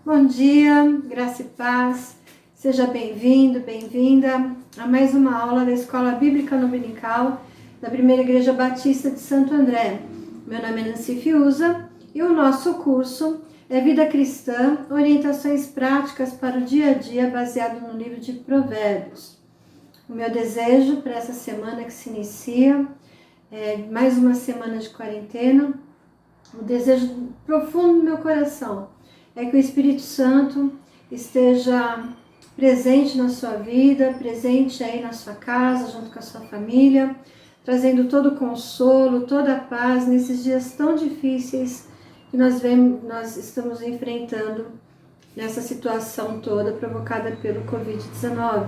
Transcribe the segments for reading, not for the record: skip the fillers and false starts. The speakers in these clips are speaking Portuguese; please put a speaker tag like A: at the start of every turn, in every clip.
A: Bom dia, graça e paz. Seja bem-vindo, bem-vinda a mais uma aula da Escola Bíblica Dominical da Primeira Igreja Batista de Santo André. Meu nome é Nancy Fiuza e o nosso curso é Vida Cristã, Orientações Práticas para o Dia a Dia, baseado no livro de Provérbios. O meu desejo para essa semana que se inicia é mais uma semana de quarentena. O desejo profundo do meu coração é que o Espírito Santo esteja presente na sua vida, presente aí na sua casa, junto com a sua família, trazendo todo o consolo, toda a paz nesses dias tão difíceis que nós estamos enfrentando nessa situação toda provocada pela Covid-19.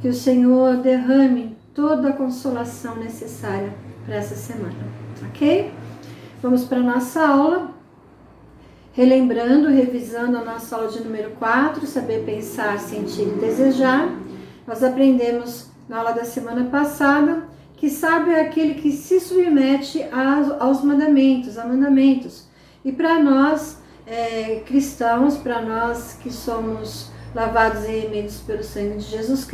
A: Que o Senhor derrame toda a consolação necessária para essa semana, ok? Vamos para a nossa aula. Relembrando, revisando a nossa aula de número 4, saber pensar, sentir e desejar. Nós aprendemos na aula da semana passada que sábio é aquele que se submete aos mandamentos, a mandamentos. E para nós cristãos, para nós que somos lavados e remidos pelo sangue de Jesus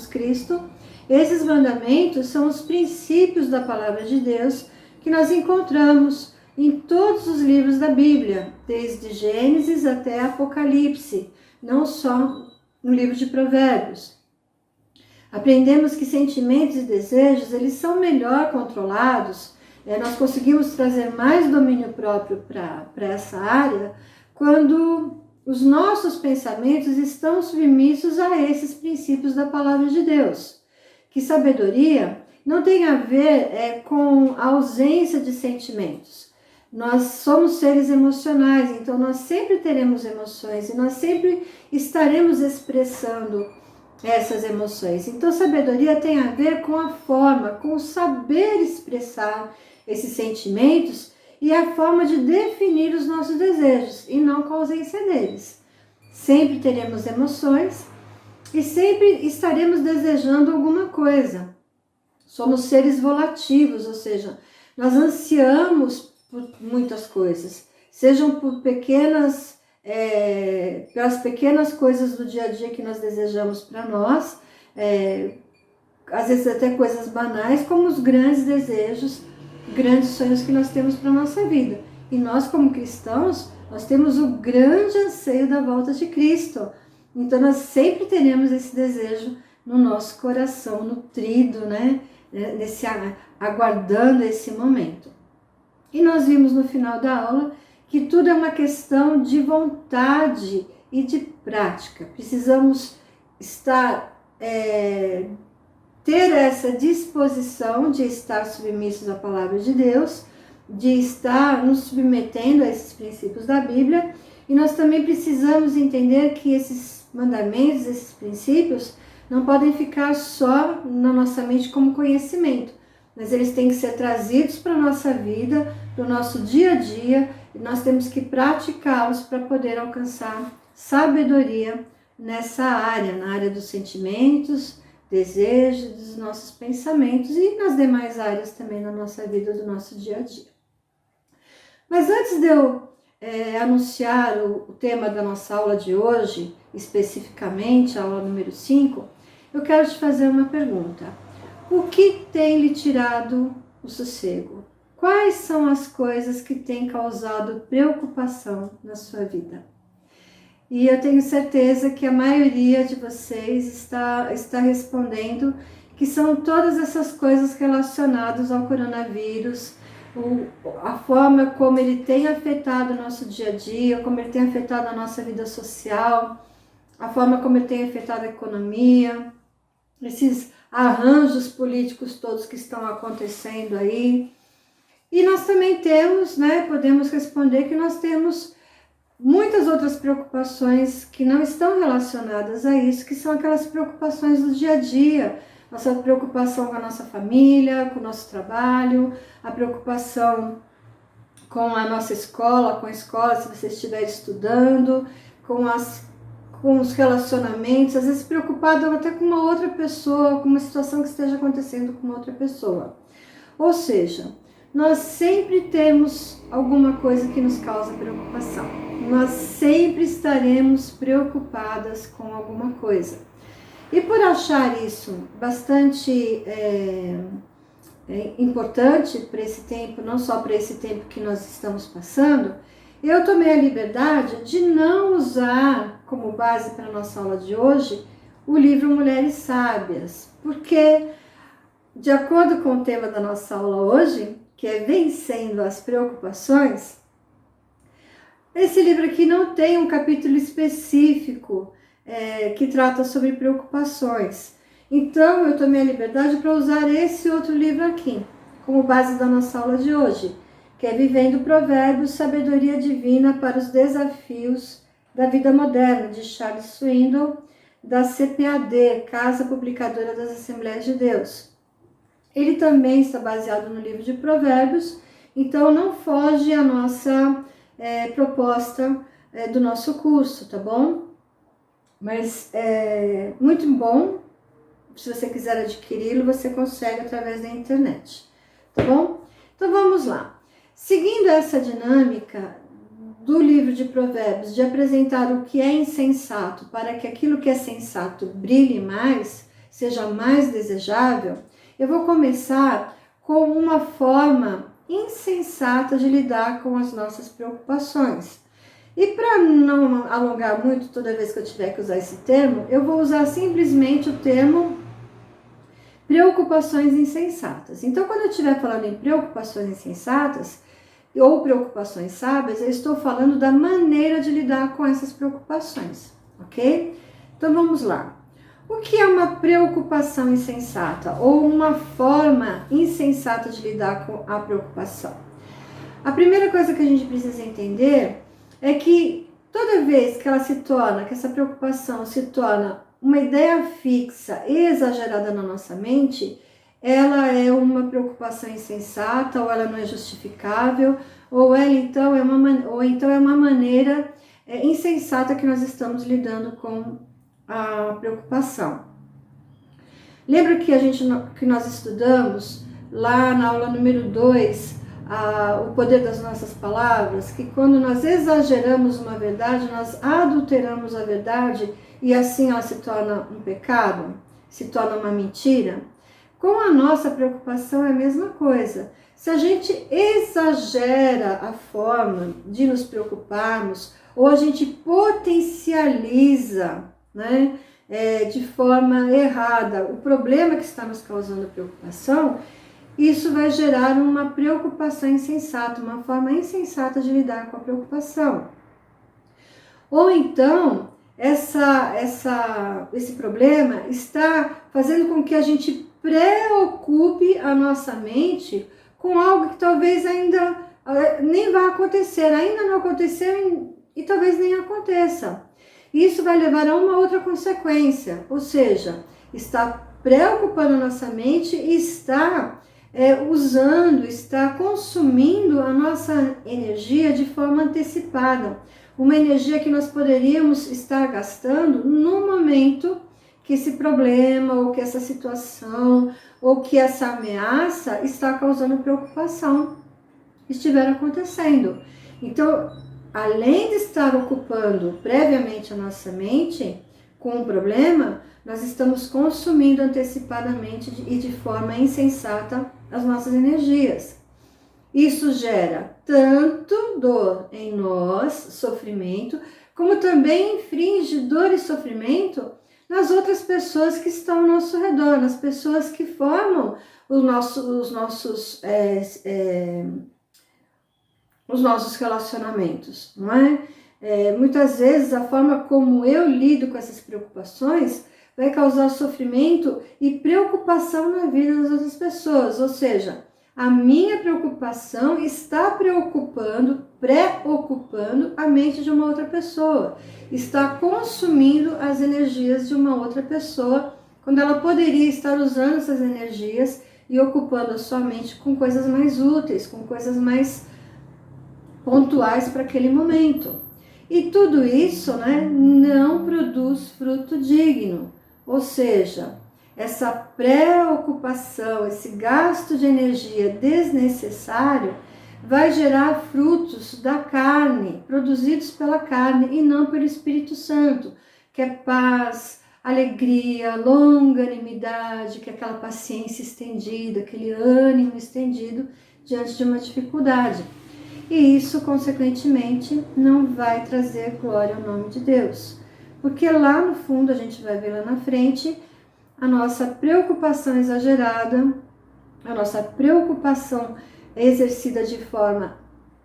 A: Cristo, esses mandamentos são os princípios da palavra de Deus que nós encontramos em todos os livros da Bíblia, desde Gênesis até Apocalipse, não só no livro de Provérbios. Aprendemos que sentimentos e desejos, eles são melhor controlados, nós conseguimos trazer mais domínio próprio para essa área quando os nossos pensamentos estão submissos a esses princípios da palavra de Deus. Que sabedoria não tem a ver com a ausência de sentimentos. Nós somos seres emocionais, então nós sempre teremos emoções e nós sempre estaremos expressando essas emoções. Então, sabedoria tem a ver com a forma, com o saber expressar esses sentimentos e a forma de definir os nossos desejos e não com a ausência deles. Sempre teremos emoções e sempre estaremos desejando alguma coisa. Somos seres volativos, ou seja, nós ansiamos por muitas coisas, sejam pelas pequenas coisas do dia a dia que nós desejamos para nós, às vezes até coisas banais, como os grandes desejos, grandes sonhos que nós temos para a nossa vida. E nós, como cristãos, nós temos o grande anseio da volta de Cristo. Então, nós sempre teremos esse desejo no nosso coração, nutrido, aguardando esse momento. E nós vimos no final da aula que tudo é uma questão de vontade e de prática. Precisamos ter essa disposição de estar submissos à palavra de Deus, de estar nos submetendo a esses princípios da Bíblia, e nós também precisamos entender que esses mandamentos, esses princípios, não podem ficar só na nossa mente como conhecimento, mas eles têm que ser trazidos para a nossa vida, para o nosso dia a dia, e nós temos que praticá-los para poder alcançar sabedoria nessa área, na área dos sentimentos, desejos, dos nossos pensamentos e nas demais áreas também na nossa vida, do nosso dia a dia. Mas antes de eu anunciar o tema da nossa aula de hoje, especificamente a aula número 5, eu quero te fazer uma pergunta. O que tem lhe tirado o sossego? Quais são as coisas que têm causado preocupação na sua vida? E eu tenho certeza que a maioria de vocês está respondendo que são todas essas coisas relacionadas ao coronavírus, a forma como ele tem afetado o nosso dia a dia, como ele tem afetado a nossa vida social, a forma como ele tem afetado a economia, esses arranjos políticos todos que estão acontecendo aí. E nós também temos, podemos responder que nós temos muitas outras preocupações que não estão relacionadas a isso, que são aquelas preocupações do dia a dia, nossa preocupação com a nossa família, com o nosso trabalho, a preocupação com a nossa escola, com a escola, se você estiver estudando, com os relacionamentos, às vezes preocupado até com uma outra pessoa, com uma situação que esteja acontecendo com uma outra pessoa. Ou seja, nós sempre temos alguma coisa que nos causa preocupação. Nós sempre estaremos preocupadas com alguma coisa. E por achar isso bastante importante para esse tempo, não só para esse tempo que nós estamos passando, eu tomei a liberdade de não usar como base para a nossa aula de hoje o livro Mulheres Sábias, porque, de acordo com o tema da nossa aula hoje, que é Vencendo as Preocupações, esse livro aqui não tem um capítulo específico que trata sobre preocupações. Então, eu tomei a liberdade para usar esse outro livro aqui, como base da nossa aula de hoje, que é Vivendo Provérbios, Sabedoria Divina para os Desafios da Vida Moderna, de Charles Swindoll, da CPAD, Casa Publicadora das Assembleias de Deus. Ele também está baseado no livro de Provérbios, então não foge a nossa proposta do nosso curso, tá bom? Mas é muito bom, se você quiser adquiri-lo, você consegue através da internet, tá bom? Então vamos lá. Seguindo essa dinâmica do livro de Provérbios, de apresentar o que é insensato para que aquilo que é sensato brilhe mais, seja mais desejável, eu vou começar com uma forma insensata de lidar com as nossas preocupações. E para não alongar muito toda vez que eu tiver que usar esse termo, eu vou usar simplesmente o termo preocupações insensatas. Então, quando eu estiver falando em preocupações insensatas ou preocupações sábias, eu estou falando da maneira de lidar com essas preocupações, ok? Então, vamos lá. O que é uma preocupação insensata ou uma forma insensata de lidar com a preocupação? A primeira coisa que a gente precisa entender é que toda vez que essa preocupação se torna uma ideia fixa e exagerada na nossa mente, ela é uma preocupação insensata, ou ela não é justificável, ou então é uma maneira insensata que nós estamos lidando com a preocupação. Lembra que nós estudamos lá na aula número 2, o poder das nossas palavras, que quando nós exageramos uma verdade, nós adulteramos a verdade e assim ela se torna um pecado, se torna uma mentira? Com a nossa preocupação é a mesma coisa. Se a gente exagera a forma de nos preocuparmos, ou a gente potencializa, né, de forma errada o problema que está nos causando preocupação, isso vai gerar uma preocupação insensata, uma forma insensata de lidar com a preocupação. Ou então, esse problema está fazendo com que a gente preocupe a nossa mente com algo que talvez ainda nem vá acontecer, ainda não aconteceu e talvez nem aconteça. Isso vai levar a uma outra consequência, ou seja, está preocupando a nossa mente e está está consumindo a nossa energia de forma antecipada. Uma energia que nós poderíamos estar gastando no momento que esse problema, ou que essa situação, ou que essa ameaça está causando preocupação, estiver acontecendo. Então, além de estar ocupando previamente a nossa mente com o problema, nós estamos consumindo antecipadamente e de forma insensata as nossas energias. Isso gera tanto dor em nós, sofrimento, como também infringe dor e sofrimento nas outras pessoas que estão ao nosso redor, nas pessoas que formam os nossos relacionamentos, não é? Muitas vezes a forma como eu lido com essas preocupações vai causar sofrimento e preocupação na vida das outras pessoas, ou seja, a minha preocupação está preocupando a mente de uma outra pessoa, está consumindo as energias de uma outra pessoa, quando ela poderia estar usando essas energias e ocupando a sua mente com coisas mais úteis, com coisas mais pontuais para aquele momento. E tudo isso, né, não produz fruto digno, ou seja, essa preocupação, esse gasto de energia desnecessário, vai gerar frutos da carne, produzidos pela carne e não pelo Espírito Santo, que é paz, alegria, longanimidade, que é aquela paciência estendida, aquele ânimo estendido diante de uma dificuldade. E isso, consequentemente, não vai trazer glória ao nome de Deus. Porque lá no fundo, a gente vai ver lá na frente, a nossa preocupação exagerada, a nossa preocupação exercida de forma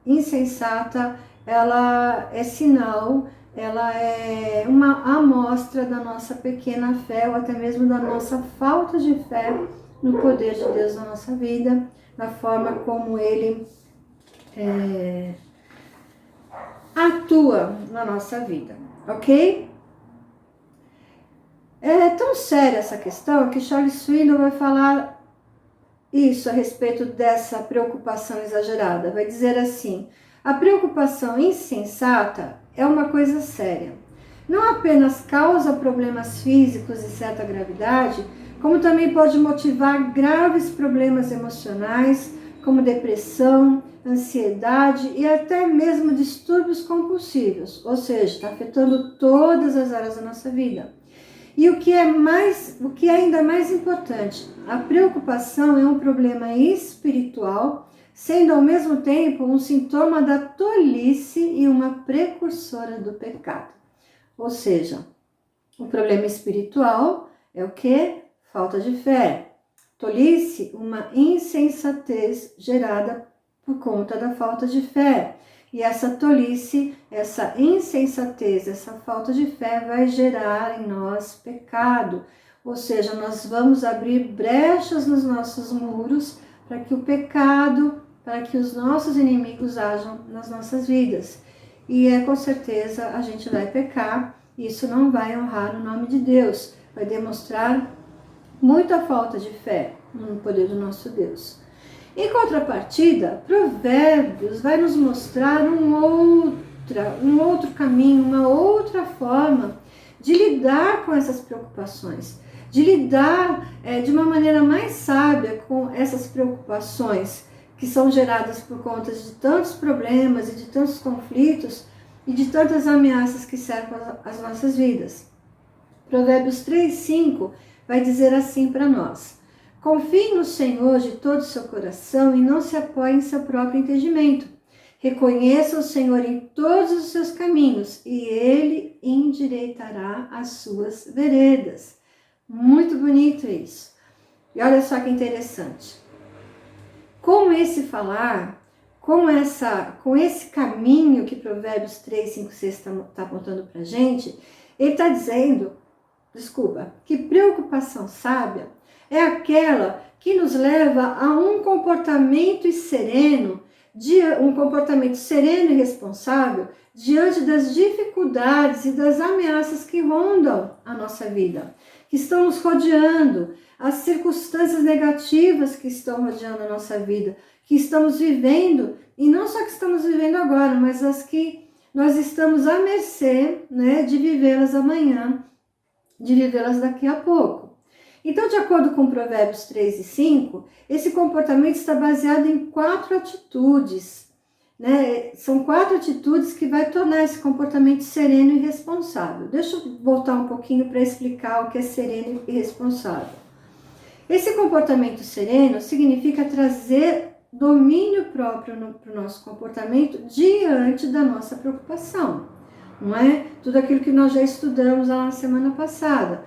A: insensata, ela é sinal, ela é uma amostra da nossa pequena fé, ou até mesmo da nossa falta de fé no poder de Deus na nossa vida, na forma como Ele atua na nossa vida, ok? É tão séria essa questão que Charles Swindoll vai falar isso a respeito dessa preocupação exagerada. Vai dizer assim: a preocupação insensata é uma coisa séria. Não apenas causa problemas físicos e certa gravidade, como também pode motivar graves problemas emocionais, como depressão, ansiedade e até mesmo distúrbios compulsivos, ou seja, está afetando todas as áreas da nossa vida. E o que é ainda mais importante, a preocupação é um problema espiritual, sendo ao mesmo tempo um sintoma da tolice e uma precursora do pecado. Ou seja, o problema espiritual é o quê? Falta de fé. Tolice, uma insensatez gerada por conta da falta de fé. E essa tolice, essa insensatez, essa falta de fé vai gerar em nós pecado. Ou seja, nós vamos abrir brechas nos nossos muros para que o pecado, para que os nossos inimigos ajam nas nossas vidas. E com certeza a gente vai pecar, e isso não vai honrar o nome de Deus, vai demonstrar muita falta de fé no poder do nosso Deus. Em contrapartida, Provérbios vai nos mostrar um outro caminho, uma outra forma de lidar com essas preocupações, de lidar de uma maneira mais sábia com essas preocupações que são geradas por conta de tantos problemas e de tantos conflitos e de tantas ameaças que cercam as nossas vidas. Provérbios 3:5 vai dizer assim para nós: confie no Senhor de todo o seu coração e não se apoie em seu próprio entendimento. Reconheça o Senhor em todos os seus caminhos e Ele endireitará as suas veredas. Muito bonito isso. E olha só que interessante. Com esse falar, com esse caminho que Provérbios 3, 5, 6 está apontando para a gente, ele está dizendo, que preocupação sábia é aquela que nos leva a um comportamento sereno e responsável diante das dificuldades e das ameaças que rondam a nossa vida, que estão nos rodeando, as circunstâncias negativas que estão rodeando a nossa vida, que estamos vivendo, e não só que estamos vivendo agora, mas as que nós estamos à mercê, né, de vivê-las amanhã, de vivê-las daqui a pouco. Então, de acordo com Provérbios 3 e 5, esse comportamento está baseado em 4 atitudes, né? São 4 atitudes que vai tornar esse comportamento sereno e responsável. Deixa eu voltar um pouquinho para explicar o que é sereno e responsável. Esse comportamento sereno significa trazer domínio próprio para o nosso comportamento diante da nossa preocupação, não é? Tudo aquilo que nós já estudamos lá na semana passada.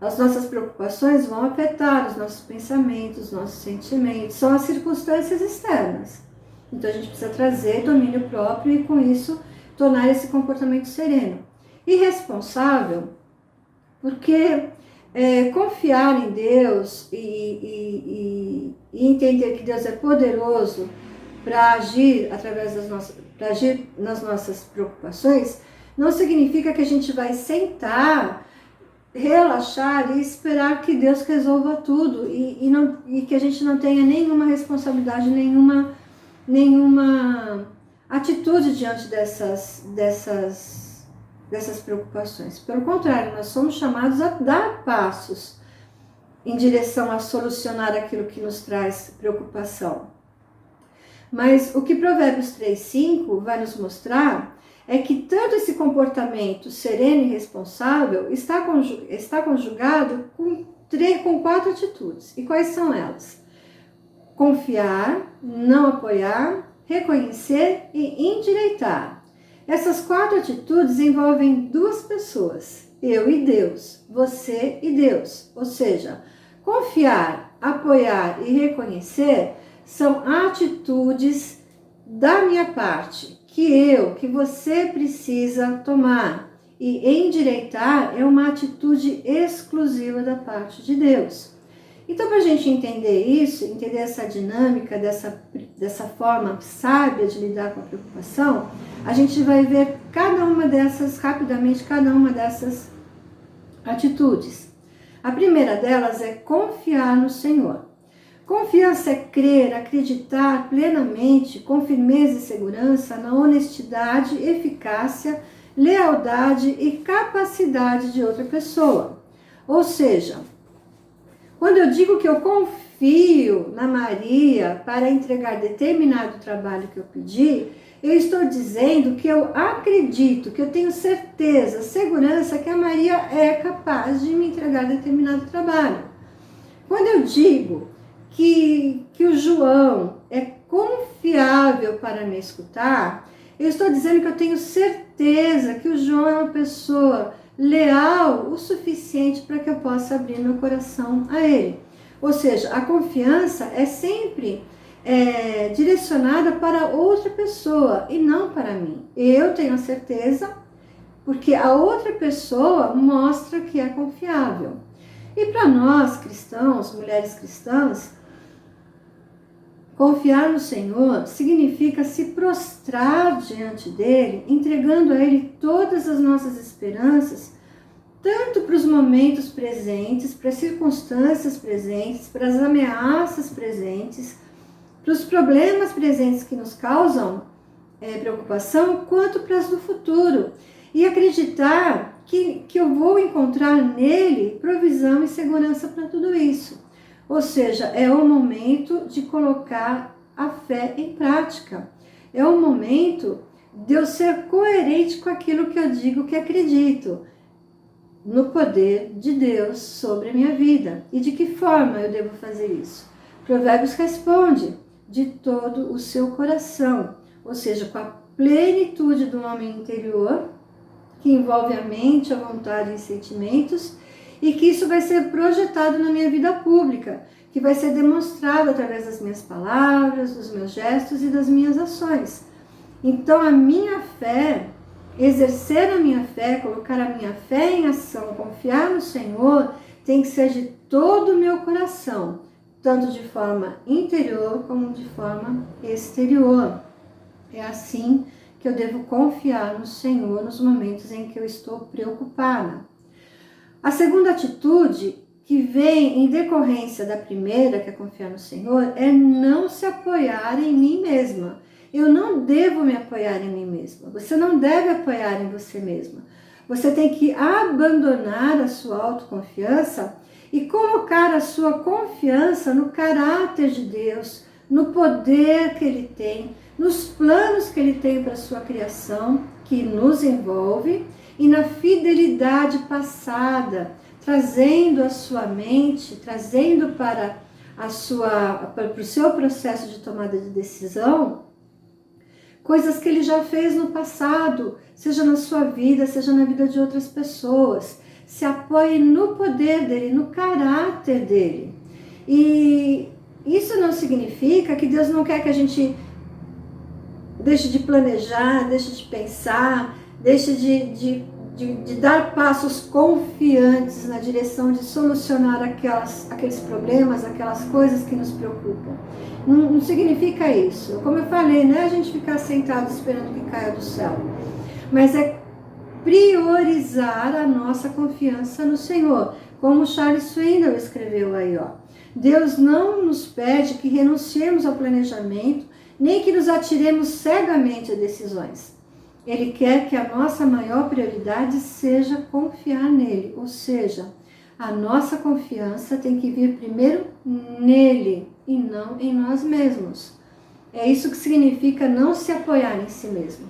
A: As nossas preocupações vão afetar os nossos pensamentos, os nossos sentimentos, são as circunstâncias externas. Então a gente precisa trazer domínio próprio e com isso tornar esse comportamento sereno. E responsável, porque confiar em Deus e entender que Deus é poderoso para agir nas nossas preocupações, não significa que a gente vai sentar, relaxar e esperar que Deus resolva tudo e que a gente não tenha nenhuma responsabilidade, nenhuma atitude diante dessas preocupações. Pelo contrário, nós somos chamados a dar passos em direção a solucionar aquilo que nos traz preocupação. Mas o que Provérbios 3:5 vai nos mostrar é que tanto esse comportamento sereno e responsável está conjugado com 4 atitudes. E quais são elas? Confiar, não apoiar, reconhecer e endireitar. Essas 4 atitudes envolvem 2 pessoas, eu e Deus, você e Deus. Ou seja, confiar, apoiar e reconhecer são atitudes da minha parte, que você precisa tomar. E endireitar é uma atitude exclusiva da parte de Deus. Então, para a gente entender isso, entender essa dinâmica, dessa forma sábia de lidar com a preocupação, a gente vai ver rapidamente, cada uma dessas atitudes. A primeira delas é confiar no Senhor. Confiança é crer, acreditar plenamente, com firmeza e segurança, na honestidade, eficácia, lealdade e capacidade de outra pessoa. Ou seja, quando eu digo que eu confio na Maria para entregar determinado trabalho que eu pedi, eu estou dizendo que eu acredito, que eu tenho certeza, segurança que a Maria é capaz de me entregar determinado trabalho. Quando eu digo que o João é confiável para me escutar, eu estou dizendo que eu tenho certeza que o João é uma pessoa leal o suficiente para que eu possa abrir meu coração a ele. Ou seja, a confiança é sempre direcionada para outra pessoa e não para mim. Eu tenho a certeza porque a outra pessoa mostra que é confiável. E para nós cristãos, mulheres cristãs, confiar no Senhor significa se prostrar diante dele, entregando a ele todas as nossas esperanças, tanto para os momentos presentes, para as circunstâncias presentes, para as ameaças presentes, para os problemas presentes que nos causam preocupação, quanto para as do futuro. E acreditar que eu vou encontrar nele provisão e segurança para tudo isso. Ou seja, é o momento de colocar a fé em prática. É o momento de eu ser coerente com aquilo que eu digo que acredito, no poder de Deus sobre a minha vida. E de que forma eu devo fazer isso? Provérbios responde: de todo o seu coração, ou seja, com a plenitude do homem interior, que envolve a mente, a vontade e sentimentos, e que isso vai ser projetado na minha vida pública, que vai ser demonstrado através das minhas palavras, dos meus gestos e das minhas ações. Então, a minha fé, exercer a minha fé, colocar a minha fé em ação, confiar no Senhor, tem que ser de todo o meu coração, tanto de forma interior como de forma exterior. É assim que eu devo confiar no Senhor nos momentos em que eu estou preocupada. A segunda atitude, que vem em decorrência da primeira, que é confiar no Senhor, é não se apoiar em mim mesma. Eu não devo me apoiar em mim mesma. Você não deve apoiar em você mesma. Você tem que abandonar a sua autoconfiança e colocar a sua confiança no caráter de Deus, no poder que Ele tem, nos planos que Ele tem para a sua criação, que nos envolve, e na fidelidade passada, trazendo a sua mente, trazendo para o seu processo de tomada de decisão, coisas que Ele já fez no passado, seja na sua vida, seja na vida de outras pessoas. Se apoie no poder dEle, no caráter dEle. E isso não significa que Deus não quer que a gente deixe de planejar, deixe de pensar, deixe de dar passos confiantes na direção de solucionar aqueles problemas, aquelas coisas que nos preocupam. Não significa isso. Como eu falei, não é a gente ficar sentado esperando que caia do céu, mas é priorizar a nossa confiança no Senhor, como Charles Swindoll escreveu aí, ó. Deus não nos pede que renunciemos ao planejamento, nem que nos atiremos cegamente a decisões. Ele quer que a nossa maior prioridade seja confiar nele, ou seja, A nossa confiança tem que vir primeiro nele e não em nós mesmos. É isso que significa não se apoiar em si mesmo.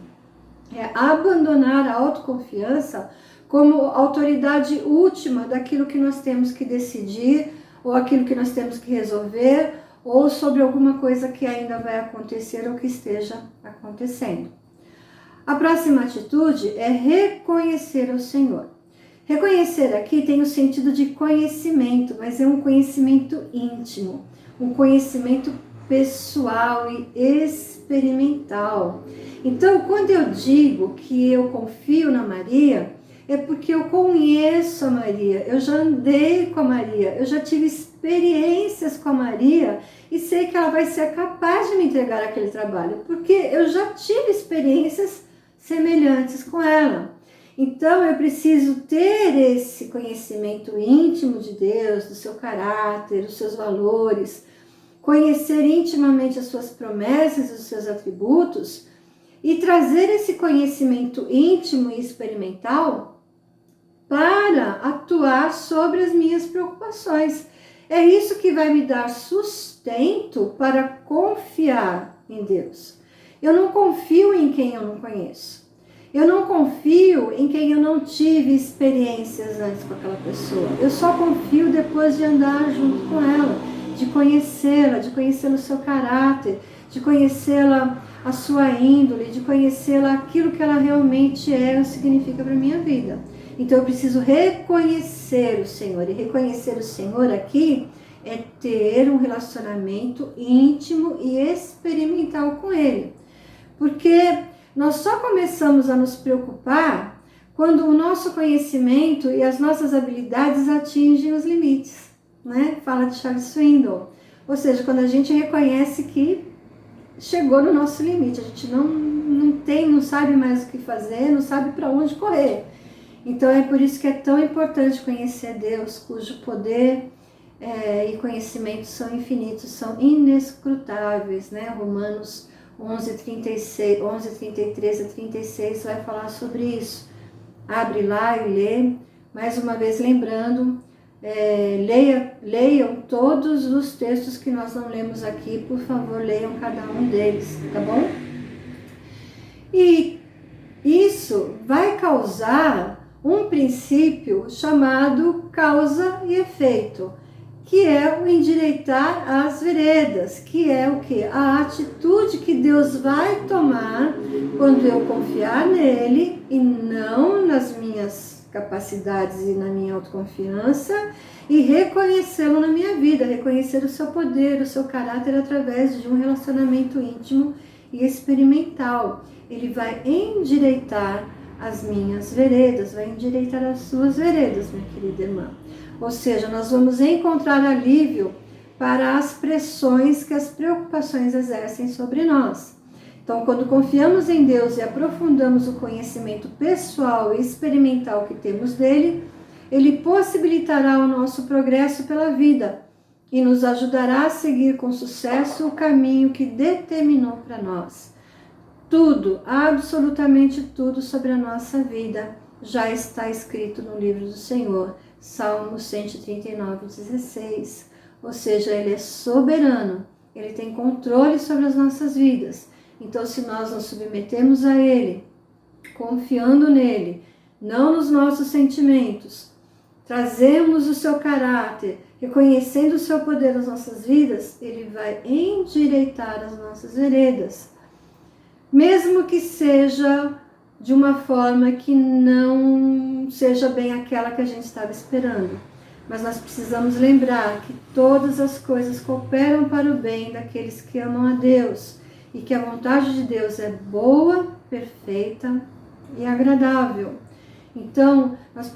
A: É abandonar a autoconfiança como autoridade última daquilo que nós temos que decidir, ou aquilo que nós temos que resolver, ou sobre alguma coisa que ainda vai acontecer ou que esteja acontecendo. A próxima atitude é reconhecer o Senhor. Reconhecer aqui tem o sentido de conhecimento, mas é um conhecimento íntimo, um conhecimento pessoal e experimental. Então, quando eu digo que eu confio na Maria, é porque eu conheço a Maria, eu já andei com a Maria, eu já tive experiências com a Maria e sei que ela vai ser capaz de me entregar aquele trabalho, porque eu já tive experiências semelhantes com ela. Então, eu preciso ter esse conhecimento íntimo de Deus, do seu caráter, dos seus valores, conhecer intimamente as suas promessas e os seus atributos e trazer esse conhecimento íntimo e experimental para atuar sobre as minhas preocupações. É isso que vai me dar sustento para confiar em Deus. Eu não confio em quem eu não conheço. Eu não confio em quem eu não tive experiências antes com aquela pessoa. Eu só confio depois de andar junto com ela, de conhecê-la, de conhecer o seu caráter, de conhecê-la a sua índole, de conhecê-la aquilo que ela realmente é ou significa para a minha vida. Então eu preciso reconhecer o Senhor. E reconhecer o Senhor aqui é ter um relacionamento íntimo e experimental com Ele. Porque nós só começamos a nos preocupar quando o nosso conhecimento e as nossas habilidades atingem os limites, né? Fala de Charles Swindoll. Ou seja, quando a gente reconhece que chegou no nosso limite, a gente não sabe mais o que fazer, não sabe para onde correr. Então é por isso que é tão importante conhecer Deus, cujo poder e conhecimento são infinitos, são inescrutáveis, né? Romanos 11, 33 a 36 vai falar sobre isso. Abre lá e lê. Mais uma vez lembrando, leiam todos os textos que nós não lemos aqui, por favor, leiam cada um deles, tá bom? E isso vai causar um princípio chamado causa e efeito, que é o endireitar as veredas, que é o que? A atitude que Deus vai tomar quando eu confiar nele e não nas minhas capacidades e na minha autoconfiança e reconhecê-lo na minha vida, reconhecer o seu poder, o seu caráter através de um relacionamento íntimo e experimental. Ele vai endireitar as minhas veredas, vai endireitar as suas veredas, minha querida irmã. Ou seja, nós vamos encontrar alívio para as pressões que as preocupações exercem sobre nós. Então, quando confiamos em Deus e aprofundamos o conhecimento pessoal e experimental que temos dele, ele possibilitará o nosso progresso pela vida e nos ajudará a seguir com sucesso o caminho que determinou para nós. Tudo, absolutamente tudo sobre a nossa vida já está escrito no livro do Senhor. Salmo 139, 16. Ou seja, ele é soberano, ele tem controle sobre as nossas vidas. Então, se nós nos submetemos a ele, confiando nele, não nos nossos sentimentos, trazemos o seu caráter, reconhecendo o seu poder nas nossas vidas, ele vai endireitar as nossas veredas. Mesmo que seja de uma forma que não seja bem aquela que a gente estava esperando. Mas nós precisamos lembrar que todas as coisas cooperam para o bem daqueles que amam a Deus e que a vontade de Deus é boa, perfeita e agradável. Então, nós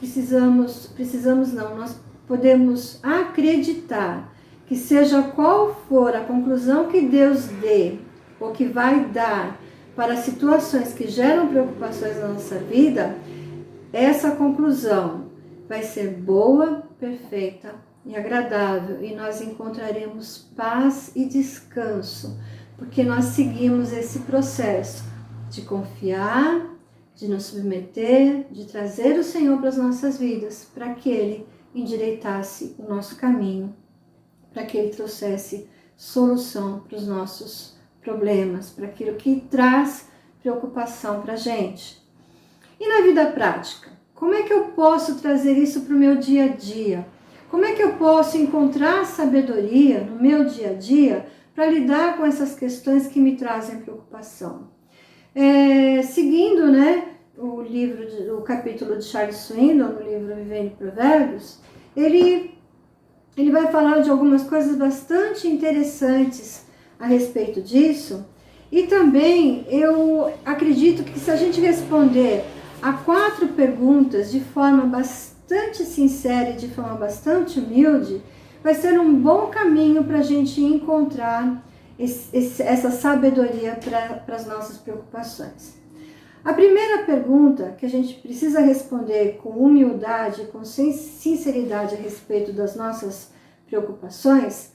A: nós podemos acreditar que seja qual for a conclusão que Deus dê ou que vai dar para situações que geram preocupações na nossa vida, essa conclusão vai ser boa, perfeita e agradável e nós encontraremos paz e descanso, porque nós seguimos esse processo de confiar, de nos submeter, de trazer o Senhor para as nossas vidas, para que Ele endireitasse o nosso caminho, para que Ele trouxesse solução para os nossos problemas, para aquilo que traz preocupação para a gente. E na vida prática, como é que eu posso trazer isso para o meu dia a dia? Como é que eu posso encontrar sabedoria no meu dia a dia para lidar com essas questões que me trazem preocupação? Seguindo, o capítulo de Charles Swindoll, no livro Vivendo Provérbios, ele vai falar de algumas coisas bastante interessantes a respeito disso. E também eu acredito que se a gente responder a 4 perguntas de forma bastante sincera e de forma bastante humilde, vai ser um bom caminho para a gente encontrar essa sabedoria para as nossas preocupações. A primeira pergunta que a gente precisa responder com humildade, com sinceridade a respeito das nossas preocupações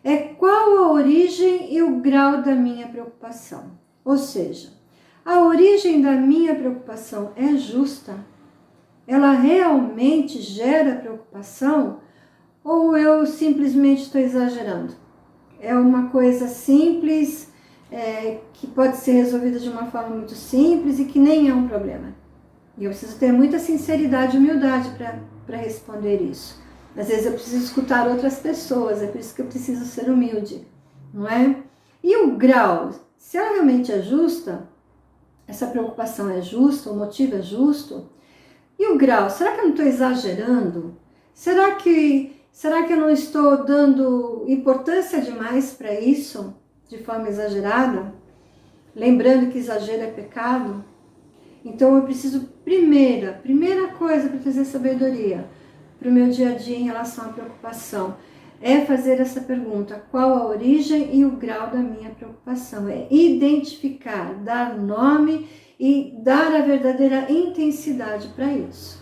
A: é: qual a origem e o grau da minha preocupação? Ou seja, a origem da minha preocupação é justa? Ela realmente gera preocupação? Ou eu simplesmente estou exagerando? É uma coisa simples, que pode ser resolvida de uma forma muito simples e que nem é um problema. E eu preciso ter muita sinceridade e humildade para responder isso. Às vezes eu preciso escutar outras pessoas, é por isso que eu preciso ser humilde, não é? E o grau, se ela realmente é justa, essa preocupação é justa, o motivo é justo, e o grau, será que eu não estou exagerando? Será que eu não estou dando importância demais para isso, de forma exagerada? Lembrando que exagero é pecado. Então eu preciso, primeira coisa para trazer sabedoria para o meu dia a dia em relação à preocupação, é fazer essa pergunta: qual a origem e o grau da minha preocupação? É identificar, dar nome e dar a verdadeira intensidade para isso.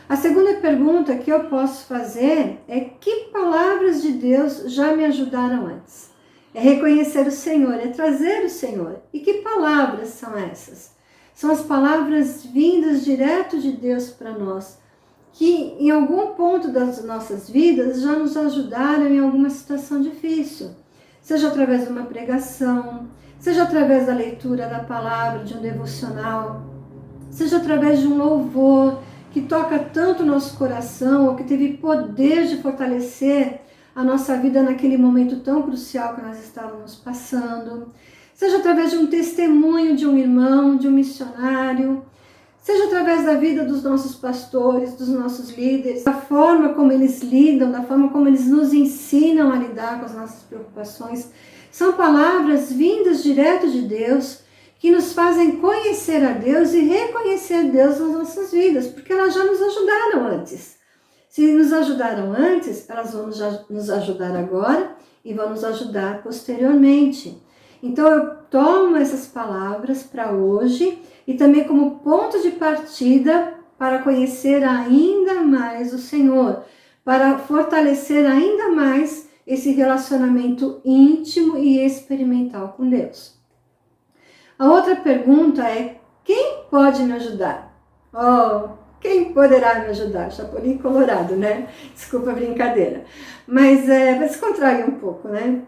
A: A segunda pergunta que eu posso fazer é: que palavras de Deus já me ajudaram antes? É reconhecer o Senhor, é trazer o Senhor. E que palavras são essas? São as palavras vindas direto de Deus para nós, que em algum ponto das nossas vidas já nos ajudaram em alguma situação difícil. Seja através de uma pregação, seja através da leitura da palavra, de um devocional, seja através de um louvor que toca tanto o nosso coração, ou que teve poder de fortalecer a nossa vida naquele momento tão crucial que nós estávamos passando, seja através de um testemunho de um irmão, de um missionário, seja através da vida dos nossos pastores, dos nossos líderes, da forma como eles lidam, da forma como eles nos ensinam a lidar com as nossas preocupações. São palavras vindas direto de Deus, que nos fazem conhecer a Deus e reconhecer Deus nas nossas vidas, porque elas já nos ajudaram antes. Se nos ajudaram antes, elas vão nos ajudar agora e vão nos ajudar posteriormente. Então eu tomo essas palavras para hoje e também como ponto de partida para conhecer ainda mais o Senhor, para fortalecer ainda mais esse relacionamento íntimo e experimental com Deus. A outra pergunta é: quem pode me ajudar? Quem poderá me ajudar? Chapolin colorado, né? Desculpa a brincadeira. Mas vai descontrair um pouco, né?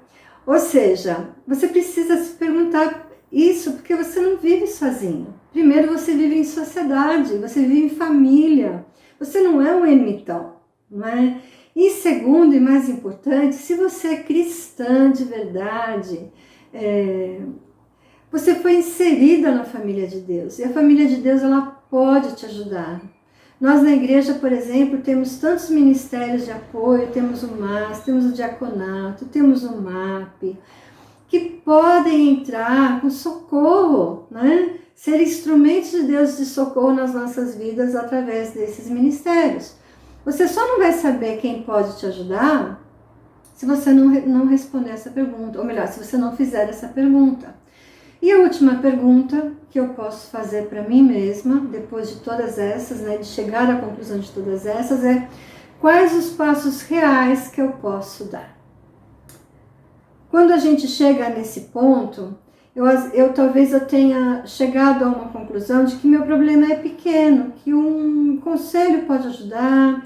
A: Ou seja, você precisa se perguntar isso porque você não vive sozinho. Primeiro, você vive em sociedade, você vive em família. Você não é um ermitão, não é? E segundo e mais importante, se você é cristã de verdade, você foi inserida na família de Deus. E a família de Deus, ela pode te ajudar. Nós na igreja, por exemplo, temos tantos ministérios de apoio, temos o MAS, temos o diaconato, temos o MAP, que podem entrar com socorro, né? Ser instrumentos de Deus de socorro nas nossas vidas através desses ministérios. Você só não vai saber quem pode te ajudar se você não responder essa pergunta, ou melhor, se você não fizer essa pergunta. E a última pergunta que eu posso fazer para mim mesma, depois de todas essas, né, de chegar à conclusão de todas essas, é: quais os passos reais que eu posso dar? Quando a gente chega nesse ponto, talvez eu tenha chegado a uma conclusão de que meu problema é pequeno, que um conselho pode ajudar,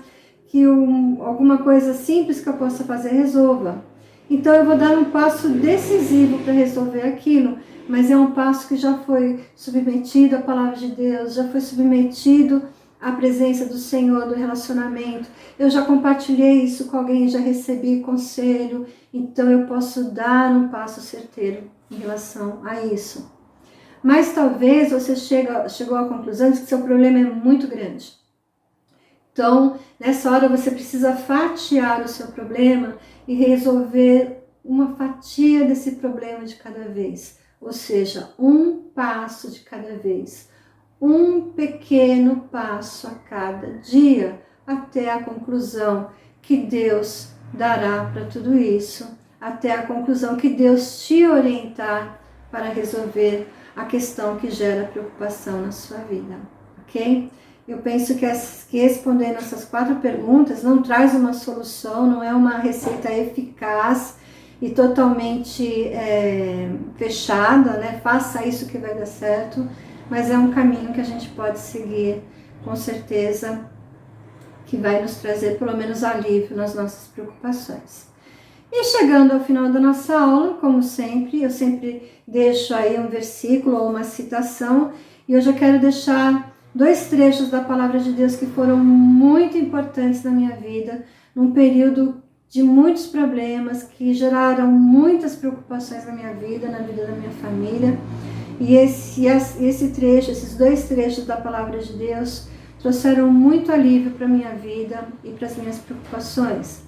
A: que alguma coisa simples que eu possa fazer resolva. Então eu vou dar um passo decisivo para resolver aquilo, mas é um passo que já foi submetido à palavra de Deus, já foi submetido à presença do Senhor, do relacionamento. Eu já compartilhei isso com alguém, já recebi conselho, então eu posso dar um passo certeiro em relação a isso. Mas talvez você chegou à conclusão de que seu problema é muito grande. Então, nessa hora você precisa fatiar o seu problema e resolver uma fatia desse problema de cada vez. Ou seja, um passo de cada vez. Um pequeno passo a cada dia, até a conclusão que Deus dará para tudo isso. Até a conclusão que Deus te orientar para resolver a questão que gera preocupação na sua vida. Ok? Eu penso que respondendo essas 4 perguntas não traz uma solução, não é uma receita eficaz e totalmente fechada, né? Faça isso que vai dar certo, mas é um caminho que a gente pode seguir, com certeza, que vai nos trazer pelo menos alívio nas nossas preocupações. E chegando ao final da nossa aula, como sempre, eu sempre deixo aí um versículo ou uma citação, e hoje eu quero deixar 2 trechos da palavra de Deus que foram muito importantes na minha vida, num período de muitos problemas, que geraram muitas preocupações na minha vida, na vida da minha família. E esses 2 trechos da palavra de Deus trouxeram muito alívio para a minha vida e para as minhas preocupações.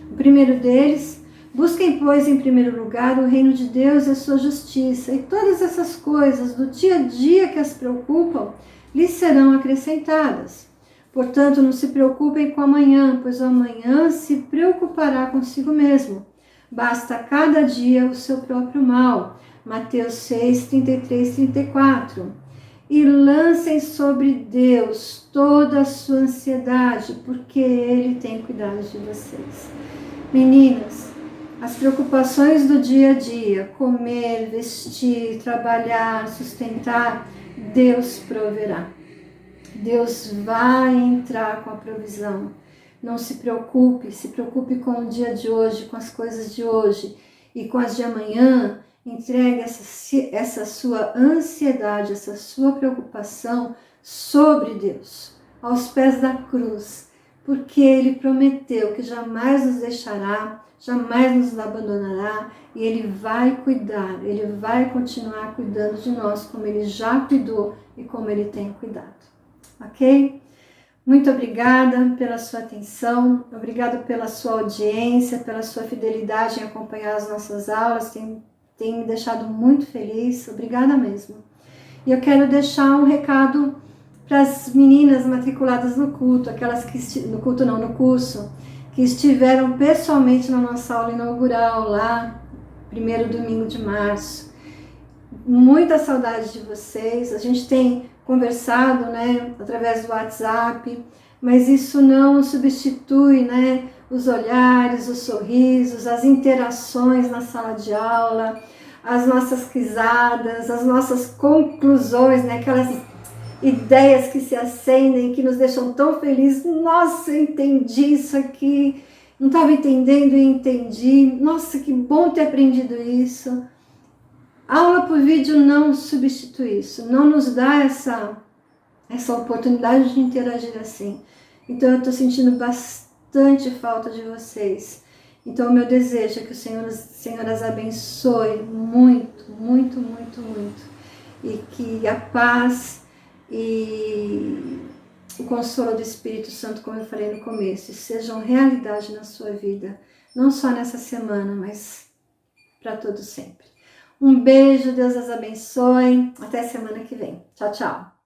A: O primeiro deles: busquem, pois, em primeiro lugar o reino de Deus e a sua justiça, e todas essas coisas do dia a dia que as preocupam lhes serão acrescentadas. Portanto, não se preocupem com amanhã, pois o amanhã se preocupará consigo mesmo. Basta a cada dia o seu próprio mal. Mateus 6, 33, 34. E lancem sobre Deus toda a sua ansiedade, porque Ele tem cuidado de vocês. Meninas, as preocupações do dia a dia, comer, vestir, trabalhar, sustentar, Deus proverá. Deus vai entrar com a provisão. Não se preocupe com o dia de hoje, com as coisas de hoje e com as de amanhã. Entregue essa sua ansiedade, essa sua preocupação sobre Deus, aos pés da cruz, porque Ele prometeu que jamais nos deixará, jamais nos abandonará, e Ele vai cuidar, Ele vai continuar cuidando de nós como Ele já cuidou e como Ele tem cuidado. Ok? Muito obrigada pela sua atenção, obrigada pela sua audiência, pela sua fidelidade em acompanhar as nossas aulas, tem me deixado muito feliz, obrigada mesmo. E eu quero deixar um recado para as meninas matriculadas no culto, aquelas que no curso, que estiveram pessoalmente na nossa aula inaugural lá, 1º domingo de março. Muita saudade de vocês. A gente tem conversado, né, através do WhatsApp, mas isso não substitui, né, os olhares, os sorrisos, as interações na sala de aula, as nossas risadas, as nossas conclusões, né, aquelas ideias que se acendem, que nos deixam tão felizes. Nossa, eu entendi isso aqui, não estava entendendo e entendi. Nossa, que bom ter aprendido isso. A aula por vídeo não substitui isso, não nos dá essa oportunidade de interagir assim. Então eu estou sentindo bastante falta de vocês. Então o meu desejo é que o Senhor as abençoe muito, muito, muito, muito. E que a paz e o consolo do Espírito Santo, como eu falei no começo, sejam realidade na sua vida. Não só nessa semana, mas para todo sempre. Um beijo, Deus as abençoe. Até semana que vem. Tchau, tchau.